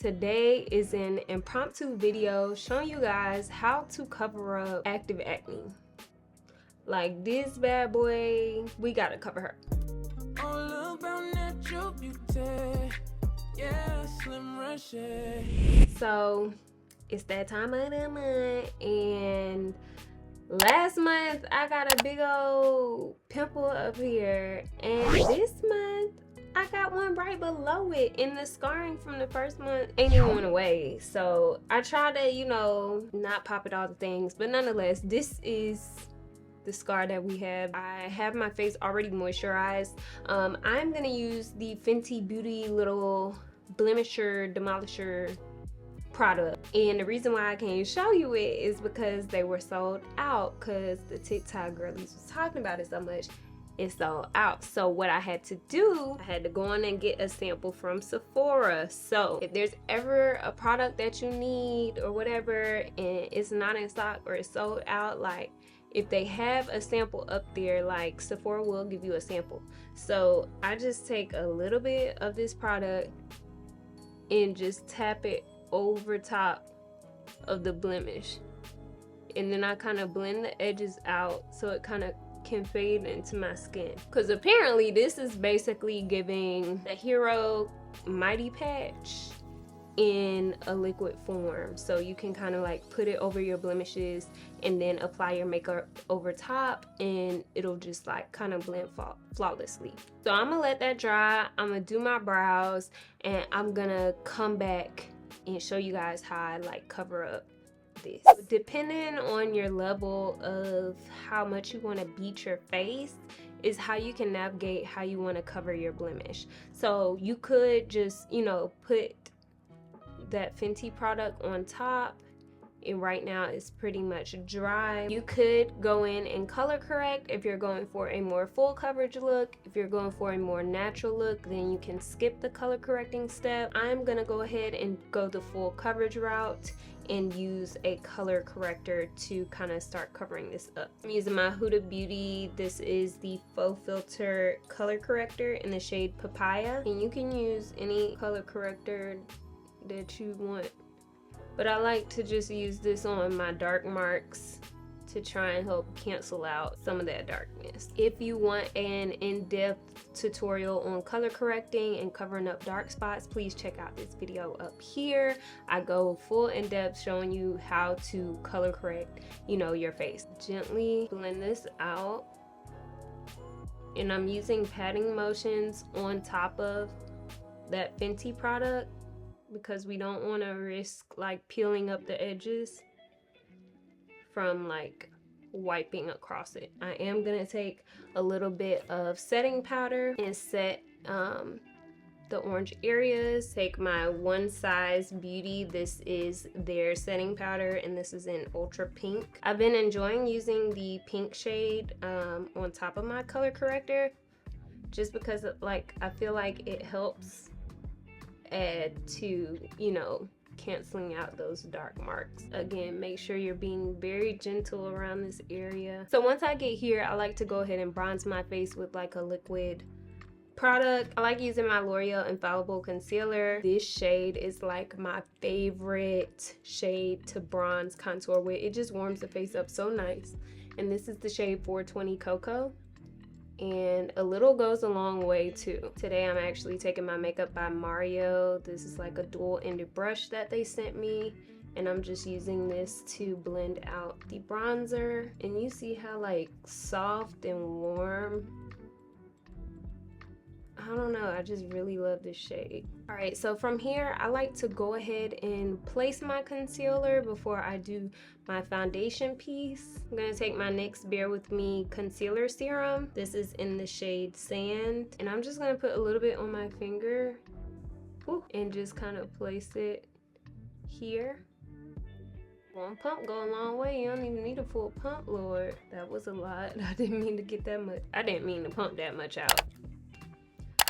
Today is an impromptu video showing you guys how to cover up active acne. Like this bad boy, we gotta cover her. All about natural beauty. Yeah, slim Reshae. So it's that time of the month, and last month I got a big old pimple up here, and this month I got one right below it, and the scarring from the first month ain't even went away. So I try to, you know, not pop it all the things, but nonetheless, this is the scar that we have. I have my face already moisturized. I'm gonna use the Fenty Beauty little blemisher demolisher product, and the reason why I can't show you it is because they were sold out, because the TikTok girlies was talking about it so much. It's sold out. So what I had to do, I had to go on and get a sample from Sephora. So if there's ever a product that you need or whatever and it's not in stock or it's sold out, like if they have a sample up there, like Sephora will give you a sample. So I just take a little bit of this product and just tap it over top of the blemish, and then I kind of blend the edges out so it kind of can fade into my skin, because apparently this is basically giving the Hero Mighty Patch in a liquid form. So you can kind of like put it over your blemishes and then apply your makeup over top, and it'll just like kind of blend flawlessly. So I'm gonna let that dry. I'm gonna do my brows, and I'm gonna come back and show you guys how I like cover up this. Depending on your level of how much you want to beat your face is how you can navigate how you want to cover your blemish. So you could just, you know, put that Fenty product on top, and right now it's pretty much dry. You could go in and color correct if you're going for a more full coverage look. If you're going for a more natural look, then you can skip the color correcting step. I'm gonna go ahead and go the full coverage route and use a color corrector to kind of start covering this up. I'm using my Huda Beauty. This is the Faux Filter color corrector in the shade Papaya, and you can use any color corrector that you want, but I like to just use this on my dark marks to try and help cancel out some of that darkness. If you want an in-depth tutorial on color correcting and covering up dark spots, please check out this video up here. I go full in-depth showing you how to color correct, you know, your face. Gently blend this out, and I'm using patting motions on top of that Fenty product because we don't want to risk like peeling up the edges from like wiping across it. I am gonna take a little bit of setting powder and set the orange areas. Take my One Size Beauty. This is their setting powder, and this is in Ultra Pink. I've been enjoying using the pink shade on top of my color corrector, just because like I feel like it helps add to, you know, canceling out those dark marks. Again, make sure you're being very gentle around this area. So once I get here, I like to go ahead and bronze my face with like a liquid product. I like using my L'Oreal Infallible Concealer. This shade is like my favorite shade to bronze contour with. It just warms the face up so nice. And this is the shade 420 Cocoa. And a little goes a long way too. Today I'm actually taking my Makeup by Mario. This is like a dual-ended brush that they sent me, and I'm just using this to blend out the bronzer. And you see how like soft and warm. I don't know, I just really love this shade. All right, so from here, I like to go ahead and place my concealer before I do my foundation piece. I'm gonna take my NYX Bear With Me concealer serum. This is in the shade Sand, and I'm just gonna put a little bit on my finger and just kind of place it here. One pump go a long way. You don't even need a full pump, Lord. That was a lot. I didn't mean to get that much. I didn't mean to pump that much out.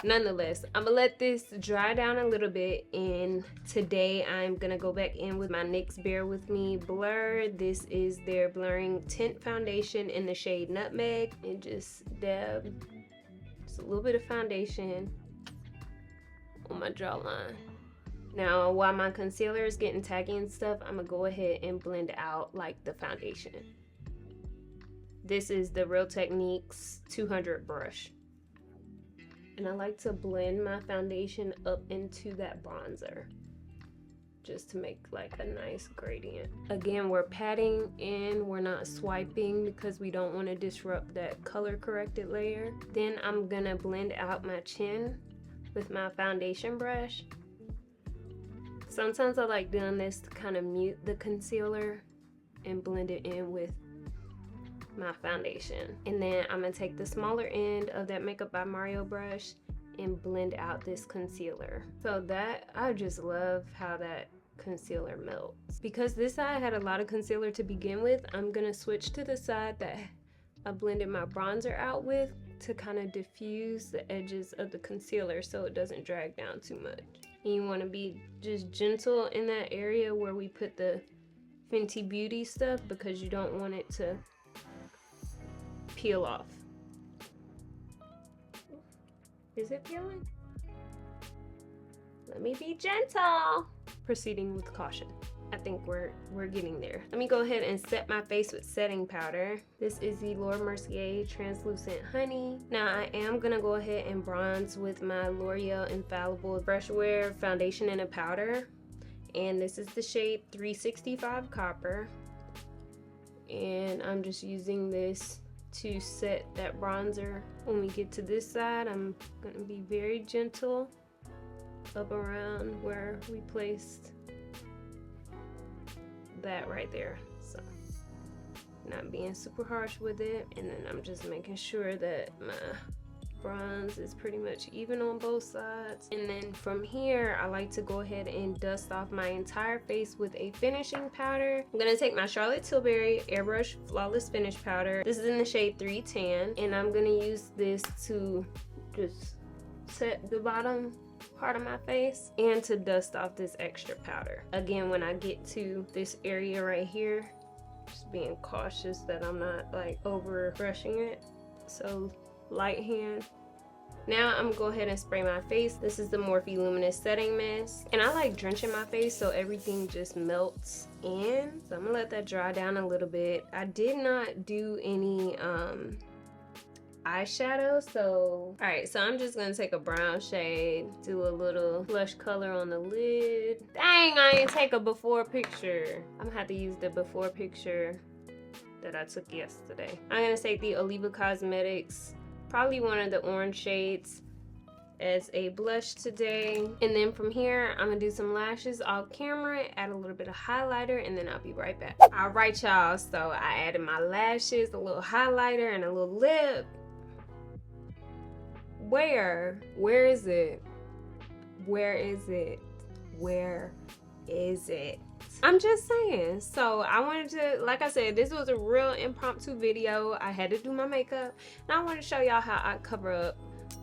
Nonetheless, I'm gonna let this dry down a little bit, and today I'm gonna go back in with my NYX Bear With Me Blur. This is their blurring tint foundation in the shade Nutmeg, and just dab just a little bit of foundation on my jawline. Now, while my concealer is getting tacky and stuff, I'm gonna go ahead and blend out like the foundation. This is the Real Techniques 200 brush. And I like to blend my foundation up into that bronzer, just to make like a nice gradient. Again, we're patting in, we're not swiping because we don't want to disrupt that color corrected layer. Then I'm gonna blend out my chin with my foundation brush. Sometimes I like doing this to kind of mute the concealer and blend it in with my foundation. And then I'm gonna take the smaller end of that Makeup by Mario brush and blend out this concealer. So that, I just love how that concealer melts. Because this side had a lot of concealer to begin with, I'm gonna switch to the side that I blended my bronzer out with to kind of diffuse the edges of the concealer so it doesn't drag down too much. And you want to be just gentle in that area where we put the Fenty Beauty stuff, because you don't want it to peel off. Is it peeling? Let me be gentle. Proceeding with caution. I think we're getting there. Let me go ahead and set my face with setting powder. This is the Laura Mercier Translucent Honey. Now I am gonna go ahead and bronze with my L'Oreal Infallible Brush Wear Foundation in a Powder. And this is the shade 365 Copper. And I'm just using this to set that bronzer. When we get to this side, I'm gonna be very gentle up around where we placed that right there. So not being super harsh with it, and then I'm just making sure that my bronze is pretty much even on both sides. And then from here, I like to go ahead and dust off my entire face with a finishing powder. I'm gonna take my Charlotte Tilbury Airbrush Flawless Finish Powder. This is in the shade 310, and I'm gonna use this to just set the bottom part of my face and to dust off this extra powder. Again, when I get to this area right here, just being cautious that I'm not like over brushing it. So light hand. Now I'm gonna go ahead and spray my face. This is the Morphe Luminous Setting Mist, and I like drenching my face so everything just melts in. So I'm gonna let that dry down a little bit. I did not do any eyeshadow, so alright, so I'm just gonna take a brown shade, do a little blush color on the lid. Dang, I didn't take a before picture. I'm gonna have to use the before picture that I took yesterday. I'm gonna take the Oliva Cosmetics, probably one of the orange shades, as a blush today. And then from here, I'm gonna do some lashes off camera, add a little bit of highlighter, and then I'll be right back. Alright y'all, so I added my lashes, a little highlighter, and a little lip. Where is it? Where is it? Where is it? I'm just saying. So I wanted to, like I said, this was a real impromptu video. I had to do my makeup, and I want to show y'all how I cover up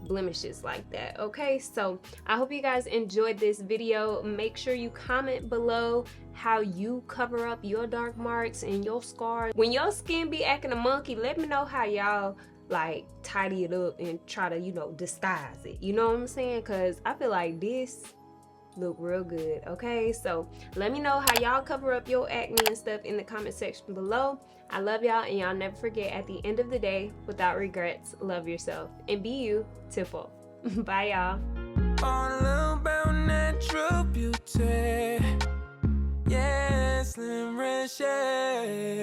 blemishes like that. Okay, so I hope you guys enjoyed this video. Make sure you comment below how you cover up your dark marks and your scars. When your skin be acting a monkey, let me know how y'all like tidy it up and try to, you know, disguise it. You know what I'm saying? Because I feel like this look real good. Okay, so let me know how y'all cover up your acne and stuff in the comment section below. I love y'all, and y'all never forget, at the end of the day, without regrets, love yourself and be you. Tip off. Bye y'all. All about natural beauty. Yes, Reshae.